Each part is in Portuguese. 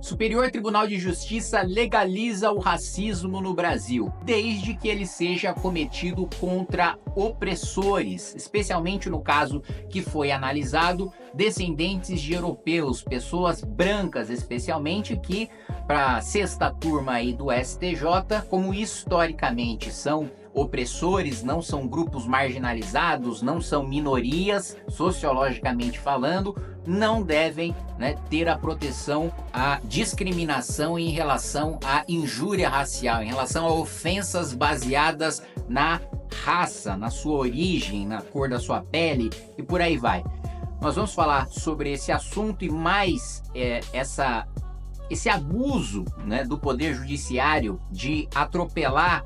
Superior Tribunal de Justiça legaliza o racismo no Brasil, desde que ele seja cometido contra opressores, especialmente no caso que foi analisado, descendentes de europeus, pessoas brancas especialmente, que para a sexta turma aí do STJ, como historicamente são opressores, não são grupos marginalizados, não são minorias, sociologicamente falando, não devem, ter a proteção à discriminação em relação à injúria racial, em relação a ofensas baseadas na raça, na sua origem, na cor da sua pele e por aí vai. Nós vamos falar sobre esse assunto e mais esse abuso, do poder judiciário de atropelar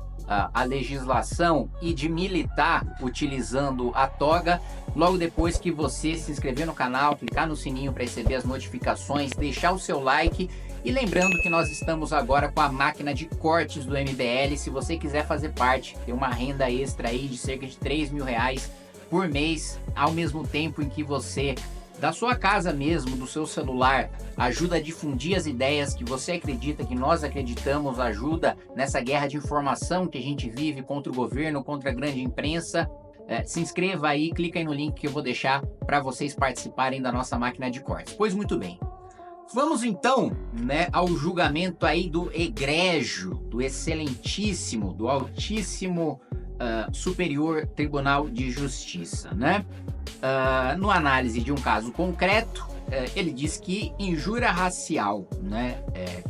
a legislação e de militar utilizando a toga, logo depois que você se inscrever no canal, clicar no sininho para receber as notificações, deixar o seu like e lembrando que nós estamos agora com a máquina de cortes do MBL. Se você quiser fazer parte, tem uma renda extra aí de cerca de R$3.000 por mês, ao mesmo tempo em que você, da sua casa mesmo, do seu celular, ajuda a difundir as ideias que você acredita, que nós acreditamos, ajuda nessa guerra de informação que a gente vive contra o governo, contra a grande imprensa. Se inscreva aí, clica aí no link que eu vou deixar para vocês participarem da nossa máquina de cortes. Pois muito bem. Vamos então, ao julgamento aí do egrégio, do excelentíssimo, do altíssimo Superior Tribunal de Justiça, no análise de um caso concreto, ele diz que injúria racial,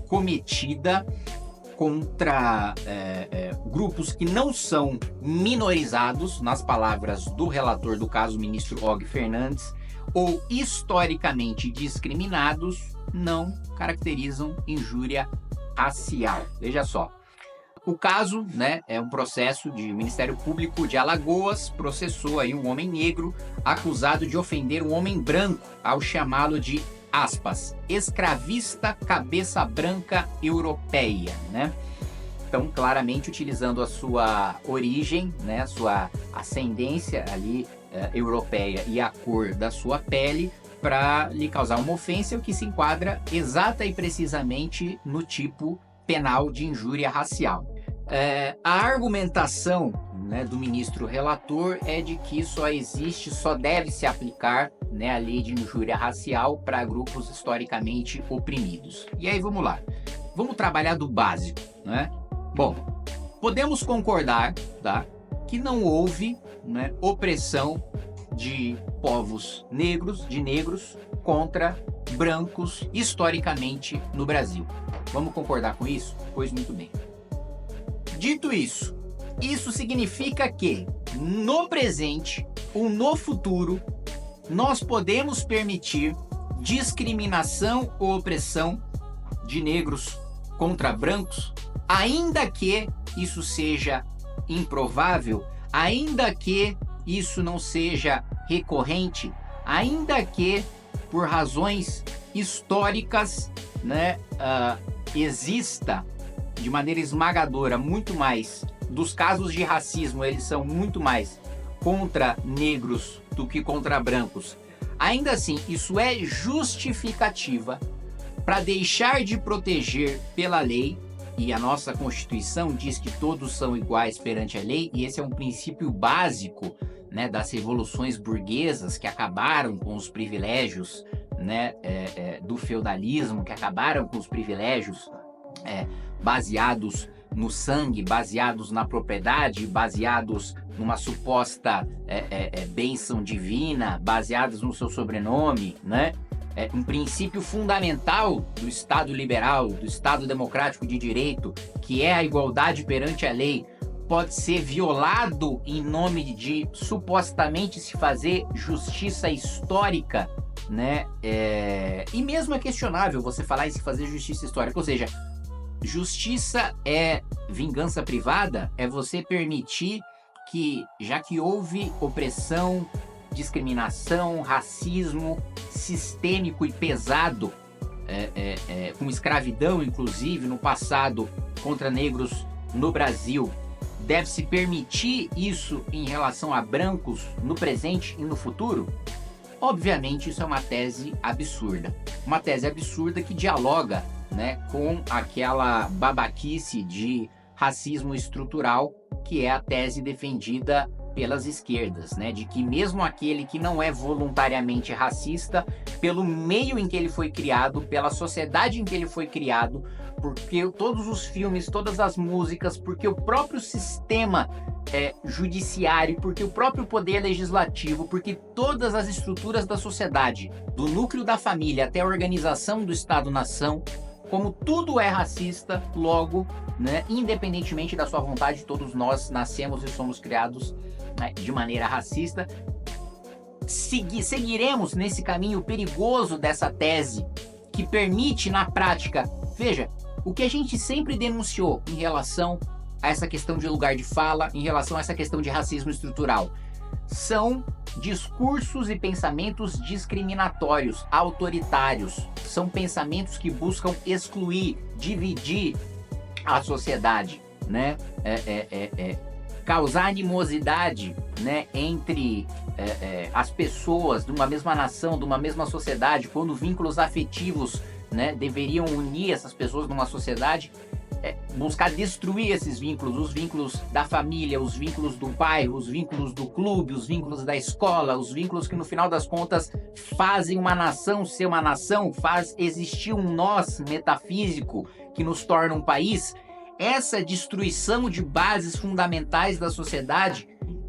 cometida contra grupos que não são minorizados, nas palavras do relator do caso, ministro Og Fernandes, ou historicamente discriminados, não caracterizam injúria racial. Veja só. O caso, é um processo de Ministério Público de Alagoas, processou aí um homem negro acusado de ofender um homem branco ao chamá-lo de, aspas, escravista cabeça branca europeia, Então, claramente utilizando a sua origem, a sua ascendência ali europeia e a cor da sua pele para lhe causar uma ofensa, o que se enquadra exata e precisamente no tipo penal de injúria racial. A argumentação do ministro relator é de que só deve se aplicar a lei de injúria racial para grupos historicamente oprimidos. E aí vamos lá, vamos trabalhar do básico, Bom, podemos concordar, que não houve opressão de povos negros, de negros contra brancos historicamente no Brasil. Vamos concordar com isso? Pois muito bem. Dito isso, isso significa que no presente ou no futuro nós podemos permitir discriminação ou opressão de negros contra brancos, ainda que isso seja improvável, ainda que isso não seja recorrente, ainda que por razões históricas, exista de maneira esmagadora muito mais dos casos de racismo, eles são muito mais contra negros do que contra brancos. Ainda assim, isso é justificativa para deixar de proteger pela lei, e a nossa Constituição diz que todos são iguais perante a lei, e esse é um princípio básico das revoluções burguesas que acabaram com os privilégios do feudalismo, que acabaram com os privilégios baseados no sangue, baseados na propriedade, baseados numa suposta bênção divina, baseados no seu sobrenome, um princípio fundamental do Estado liberal, do Estado democrático de direito, que é a igualdade perante a lei, pode ser violado em nome de supostamente se fazer justiça histórica, e mesmo é questionável você falar em se fazer justiça histórica, ou seja, justiça é vingança privada, é você permitir que, já que houve opressão, discriminação, racismo sistêmico e pesado, com escravidão inclusive no passado contra negros no Brasil, deve-se permitir isso em relação a brancos no presente e no futuro? Obviamente isso é uma tese absurda. Uma tese absurda que dialoga né, com aquela babaquice de racismo estrutural, que é a tese defendida pelas esquerdas, né, de que mesmo aquele que não é voluntariamente racista, pelo meio em que ele foi criado, pela sociedade em que ele foi criado, porque todos os filmes, todas as músicas, porque o próprio sistema judiciário, porque o próprio poder legislativo, porque todas as estruturas da sociedade, do núcleo da família até a organização do Estado-nação, como tudo é racista, logo, né, independentemente da sua vontade, todos nós nascemos e somos criados, né, de maneira racista. Seguiremos nesse caminho perigoso dessa tese, que permite na prática, veja, o que a gente sempre denunciou em relação a essa questão de lugar de fala, em relação a essa questão de racismo estrutural, são discursos e pensamentos discriminatórios, autoritários. São pensamentos que buscam excluir, dividir a sociedade, né? Causar animosidade, né, entre as pessoas de uma mesma nação, de uma mesma sociedade, quando vínculos afetivos, né, deveriam unir essas pessoas numa sociedade. Buscar destruir esses vínculos, os vínculos da família, os vínculos do bairro, os vínculos do clube, os vínculos da escola, os vínculos que no final das contas fazem uma nação ser uma nação, faz existir um nós metafísico que nos torna um país. Essa destruição de bases fundamentais da sociedade,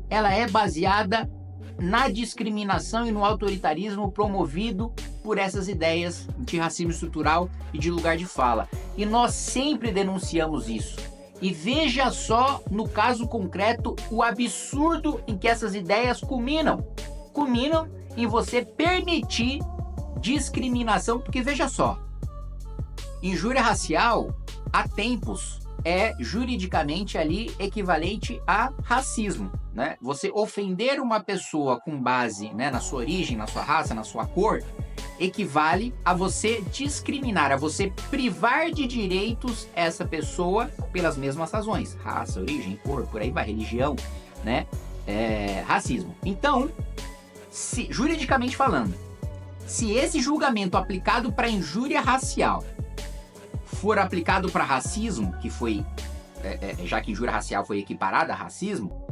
ela é baseada na discriminação e no autoritarismo promovido por essas ideias de racismo estrutural e de lugar de fala. E nós sempre denunciamos isso. E veja só, no caso concreto, o absurdo em que essas ideias culminam. Culminam em você permitir discriminação, porque veja só, injúria racial, há tempos, é juridicamente ali equivalente a racismo, né? Você ofender uma pessoa com base, né, na sua origem, na sua raça, na sua cor, equivale a você discriminar, a você privar de direitos essa pessoa pelas mesmas razões, raça, origem, cor, por aí vai, religião, né? Racismo. Então, juridicamente falando, se esse julgamento aplicado para injúria racial for aplicado para racismo, que foi, já que injúria racial foi equiparada a racismo,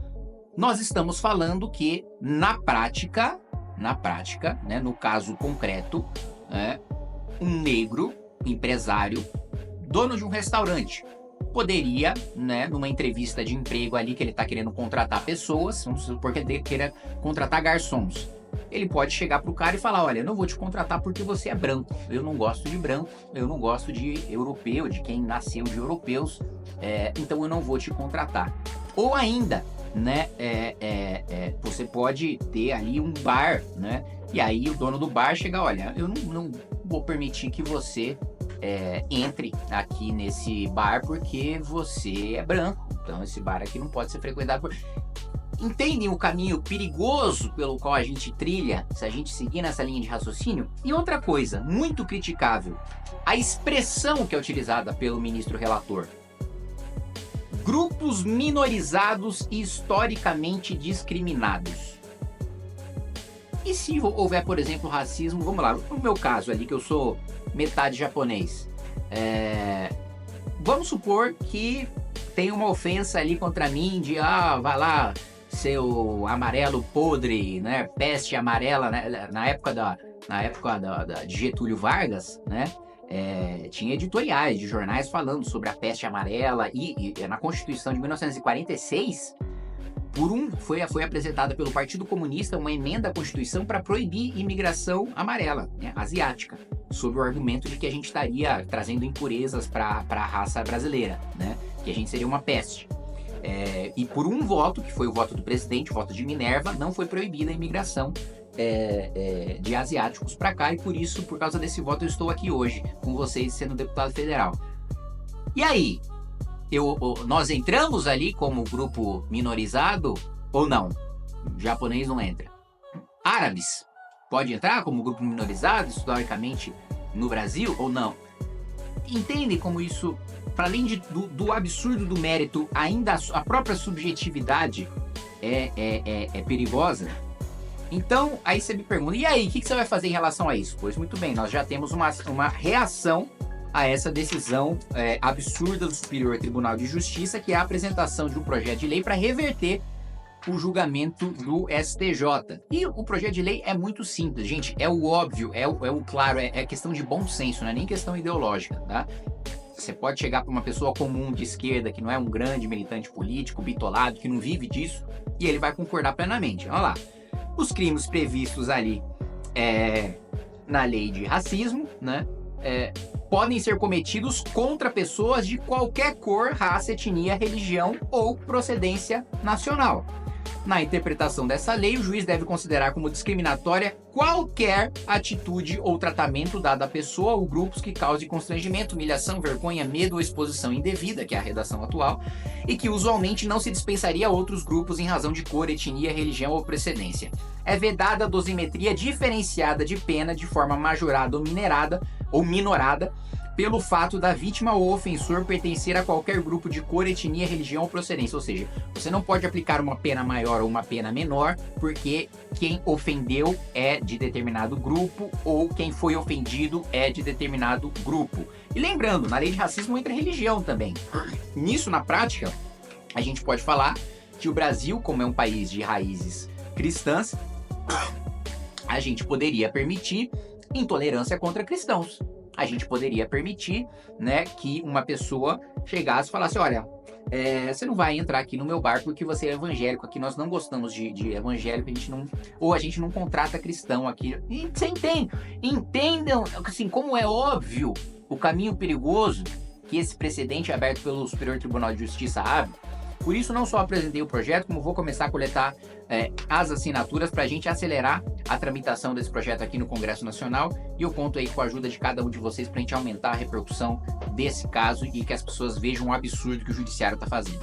nós estamos falando que, na prática, né, no caso concreto, um negro, empresário, dono de um restaurante, poderia, né, numa entrevista de emprego ali que ele está querendo contratar pessoas, vamos supor que ele queira contratar garçons, ele pode chegar pro cara e falar, olha, eu não vou te contratar porque você é branco, eu não gosto de branco, eu não gosto de europeu, de quem nasceu de europeus, então eu não vou te contratar. Ou ainda, né, você pode ter ali um bar, né, e aí o dono do bar chega, olha, eu não vou permitir que você entre aqui nesse bar porque você é branco, então esse bar aqui não pode ser frequentado por... Entendem o caminho perigoso pelo qual a gente trilha, se a gente seguir nessa linha de raciocínio? E outra coisa, muito criticável, a expressão que é utilizada pelo ministro relator. Grupos minorizados e historicamente discriminados. E se houver, por exemplo, racismo, vamos lá, no meu caso ali, que eu sou metade japonês, vamos supor que tem uma ofensa ali contra mim de, vai lá, seu amarelo podre, né, peste amarela, né, na época de Getúlio Vargas, né, tinha editoriais de jornais falando sobre a peste amarela e na Constituição de 1946, foi apresentada pelo Partido Comunista uma emenda à Constituição para proibir imigração amarela, né, asiática, sob o argumento de que a gente estaria trazendo impurezas para a raça brasileira, né, que a gente seria uma peste. E por um voto, que foi o voto do presidente, o voto de Minerva, não foi proibida a imigração de asiáticos para cá, e por isso, por causa desse voto, eu estou aqui hoje com vocês sendo deputado federal. E aí, nós entramos ali como grupo minorizado ou não? O japonês não entra. Árabes pode entrar como grupo minorizado historicamente no Brasil ou não? Entendem como isso, para além do absurdo do mérito, ainda a própria subjetividade é perigosa? Então, aí você me pergunta, e aí, o que você vai fazer em relação a isso? Pois muito bem, nós já temos uma reação a essa decisão absurda do Superior Tribunal de Justiça, que é a apresentação de um projeto de lei para reverter o julgamento do STJ. E o projeto de lei é muito simples, gente, é o óbvio, é o claro, é questão de bom senso, não é nem questão ideológica, tá? Você pode chegar para uma pessoa comum de esquerda, que não é um grande militante político, bitolado, que não vive disso, e ele vai concordar plenamente. Olha lá, os crimes previstos ali na lei de racismo, né, podem ser cometidos contra pessoas de qualquer cor, raça, etnia, religião ou procedência nacional. Na interpretação dessa lei, o juiz deve considerar como discriminatória qualquer atitude ou tratamento dado à pessoa ou grupos que cause constrangimento, humilhação, vergonha, medo ou exposição indevida, que é a redação atual, e que usualmente não se dispensaria a outros grupos em razão de cor, etnia, religião ou procedência. É vedada a dosimetria diferenciada de pena de forma majorada ou minorada pelo fato da vítima ou ofensor pertencer a qualquer grupo de cor, etnia, religião ou procedência. Ou seja, você não pode aplicar uma pena maior ou uma pena menor porque quem ofendeu é de determinado grupo ou quem foi ofendido é de determinado grupo. E lembrando, na lei de racismo entra religião também. Nisso, na prática, a gente pode falar que o Brasil, como é um país de raízes cristãs, a gente poderia permitir intolerância contra cristãos. A gente poderia permitir, né, que uma pessoa chegasse e falasse, olha, você não vai entrar aqui no meu bar porque você é evangélico, aqui nós não gostamos de evangélico, a gente não contrata cristão aqui. E você entendam, assim, como é óbvio o caminho perigoso que esse precedente aberto pelo Superior Tribunal de Justiça abre. Por isso, não só apresentei o projeto, como vou começar a coletar as assinaturas para a gente acelerar a tramitação desse projeto aqui no Congresso Nacional. E eu conto aí com a ajuda de cada um de vocês para a gente aumentar a repercussão desse caso e que as pessoas vejam o absurdo que o Judiciário está fazendo.